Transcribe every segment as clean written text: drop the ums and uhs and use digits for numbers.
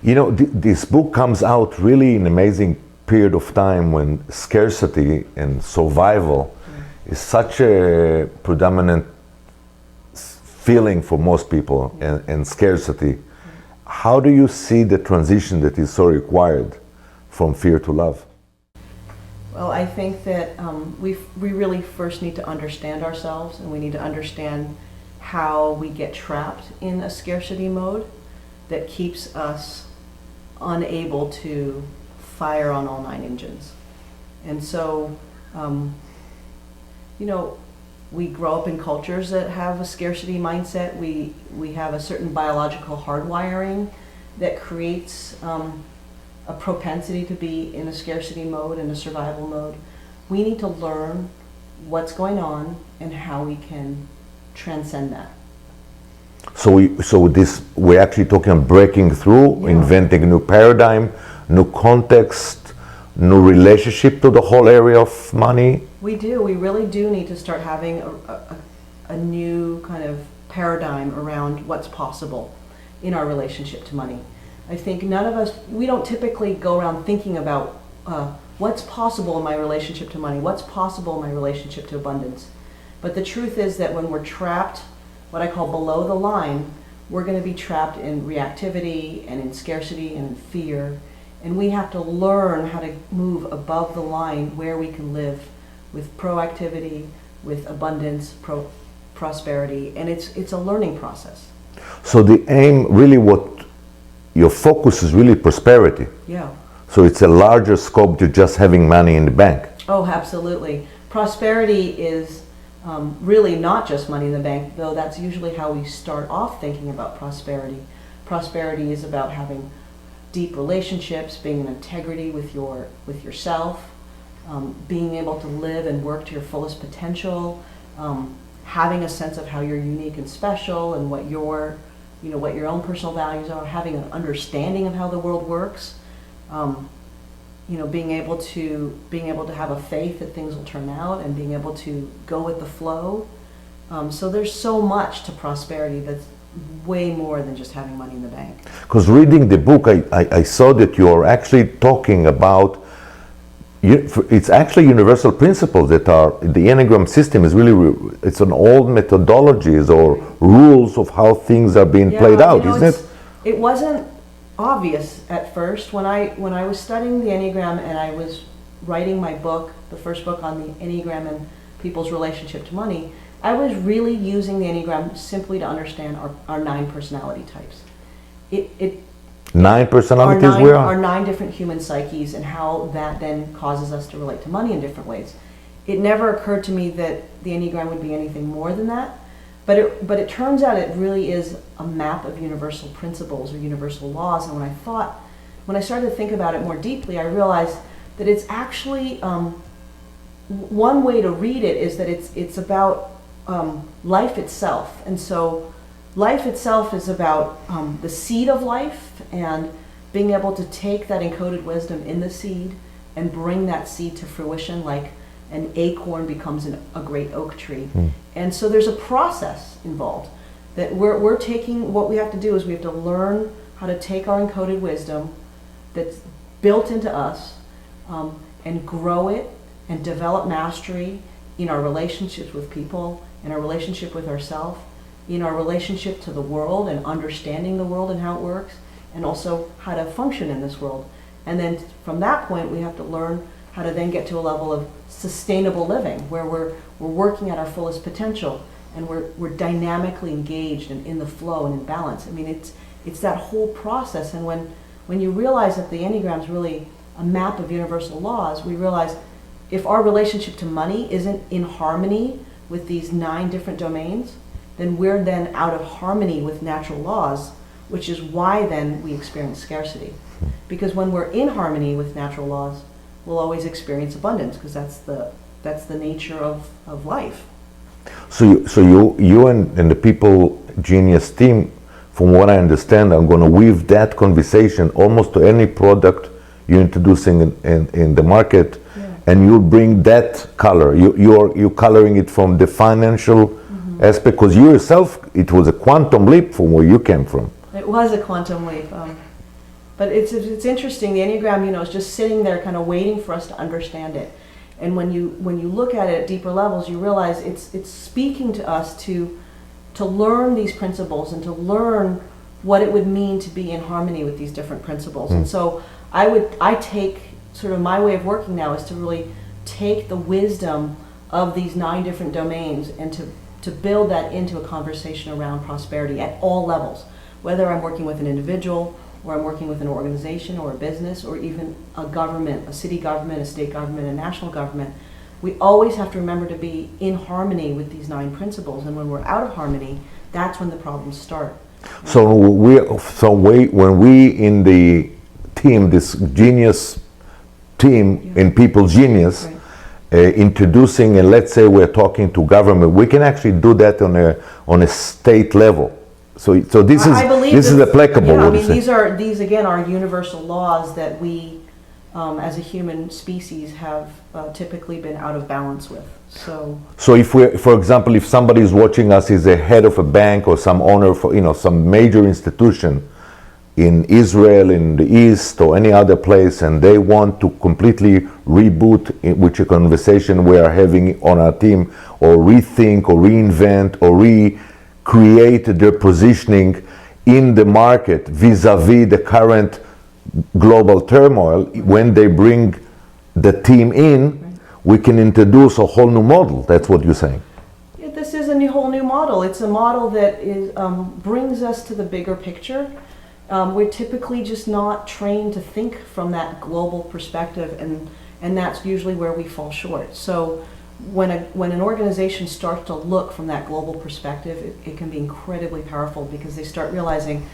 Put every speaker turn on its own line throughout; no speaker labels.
You know, this book comes out really in an amazing period of time when scarcity and survival is such a predominant feeling for most people, and scarcity. How do you see the transition that is so required from fear to love?
Well, I think that we really first need to understand ourselves, and we need to understand how we get trapped in a scarcity mode that keeps us unable to fire on all 9 engines. And so, you know, we grow up in cultures that have a scarcity mindset. We have a certain biological hardwiring that creates a propensity to be in a scarcity mode, in a survival mode. We need to learn what's going on and how we can transcend that.
So we're actually talking about breaking through, inventing a new paradigm, new context, new relationship to the whole area of money.
We do. We really do need to start having a new kind of paradigm around what's possible in our relationship to money. I think none of us, we don't typically go around thinking about what's possible in my relationship to money, what's possible in my relationship to abundance. But the truth is that when we're trapped, what I call below the line, we're going to be trapped in reactivity and in scarcity and in fear. And we have to learn how to move above the line where we can live with proactivity, with abundance, prosperity, and it's a learning process.
So the aim, really what your focus is really prosperity.
Yeah.
So it's a larger scope to just having money in the bank.
Oh, absolutely. Prosperity is really not just money in the bank, though that's usually how we start off thinking about prosperity. Prosperity is about having deep relationships, being in integrity with yourself, being able to live and work to your fullest potential, having a sense of how you're unique and special and what your own personal values are, having an understanding of how the world works, being able to have a faith that things will turn out and being able to go with the flow. So there's so much to prosperity that's way more than just having money in the bank.
Because reading the book, I saw that you're actually talking about, it's actually universal principles that are, the Enneagram system is really, it's an old methodologies or rules of how things are being played out, isn't it?
It wasn't obvious at first. When I was studying the Enneagram and I was writing my book, the first book on the Enneagram and people's relationship to money, I was really using the Enneagram simply to understand our 9 personality types.
9 personalities we are?
Our 9 different human psyches and how that then causes us to relate to money in different ways. It never occurred to me that the Enneagram would be anything more than that, but it turns out it really is a map of universal principles or universal laws. And when I started to think about it more deeply, I realized that it's actually, one way to read it is that it's about life itself. And so life itself is about the seed of life and being able to take that encoded wisdom in the seed and bring that seed to fruition like an acorn becomes a great oak tree. And so there's a process involved that we're taking. What we have to do is we have to learn how to take our encoded wisdom that's built into us and grow it and develop mastery in our relationships with people, in our relationship with ourselves, in our relationship to the world and understanding the world and how it works, and also how to function in this world. And then from that point, we have to learn how to then get to a level of sustainable living where we're working at our fullest potential and we're dynamically engaged and in the flow and in balance. I mean, it's that whole process. And when you realize that the Enneagram is really a map of universal laws, we realize if our relationship to money isn't in harmony with these 9 different domains, then we're then out of harmony with natural laws, which is why then we experience scarcity. Because when we're in harmony with natural laws, we'll always experience abundance, because that's the nature of life.
So you and the People Genius team, from what I understand, are going to weave that conversation almost to any product you're introducing in the market, and you'll bring that color. You're coloring it from the financial aspect, because you yourself, it was a quantum leap from where you came from.
It was a quantum leap. But it's interesting. The Enneagram, is just sitting there, kind of waiting for us to understand it. And when you look at it at deeper levels, you realize it's speaking to us to learn these principles and to learn what it would mean to be in harmony with these different principles. And so I take sort of my way of working now is to really take the wisdom of these 9 different domains and to build that into a conversation around prosperity at all levels, whether I'm working with an individual or I'm working with an organization or a business or even a government, a city government, a state government, a national government. We always have to remember to be in harmony with these 9 principles, and when we're out of harmony, that's when the problems start.
When we in the team, this genius team in People Genius, introducing, and let's say we're talking to government, we can actually do that on a state level. So this is applicable.
Yeah, I mean, these again are universal laws that we, as a human species, have typically been out of balance with. So
if for example, if somebody is watching us, is a head of a bank or some owner for some major institution in Israel, in the East, or any other place, and they want to completely reboot which a conversation we are having on our team, or rethink, or reinvent, or recreate their positioning in the market vis-a-vis the current global turmoil, when they bring the team in, we can introduce a whole new model. That's what you're saying.
Yeah, this is a whole new model. It's a model that brings us to the bigger picture. We're typically just not trained to think from that global perspective, and that's usually where we fall short. So when an organization starts to look from that global perspective, it can be incredibly powerful, because they start realizing,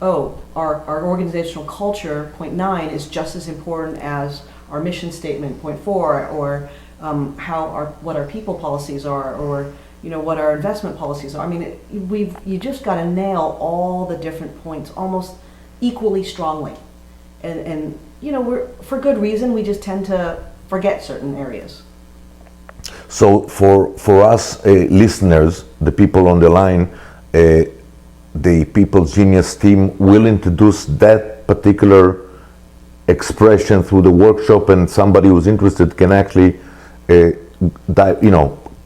our organizational culture, point 9, is just as important as our mission statement, point 4, or what our people policies are, or what our investment policies are. I mean, you just got to nail all the different points almost equally strongly, and we're, for good reason, we just tend to forget certain areas.
So for us listeners, the people on the line, the People Genius team will introduce that particular expression through the workshop, and somebody who's interested can actually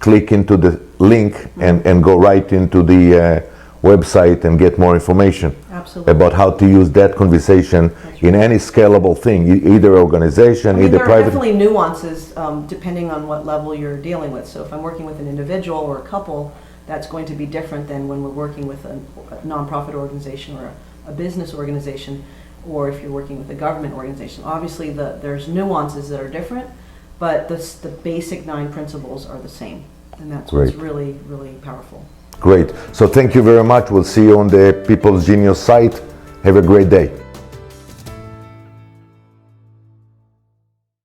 click into the link and go right into the website and get more information.
Absolutely.
About how to use that conversation in any scalable thing, either organization, either
there
private.
There are definitely nuances depending on what level you're dealing with. So if I'm working with an individual or a couple, that's going to be different than when we're working with a nonprofit organization or a business organization, or if you're working with a government organization. Obviously, there's nuances that are different, but the basic 9 principles are the same, and that's what's really, really powerful.
Great. So thank you very much. We'll see you on the People's Genius site. Have a great day.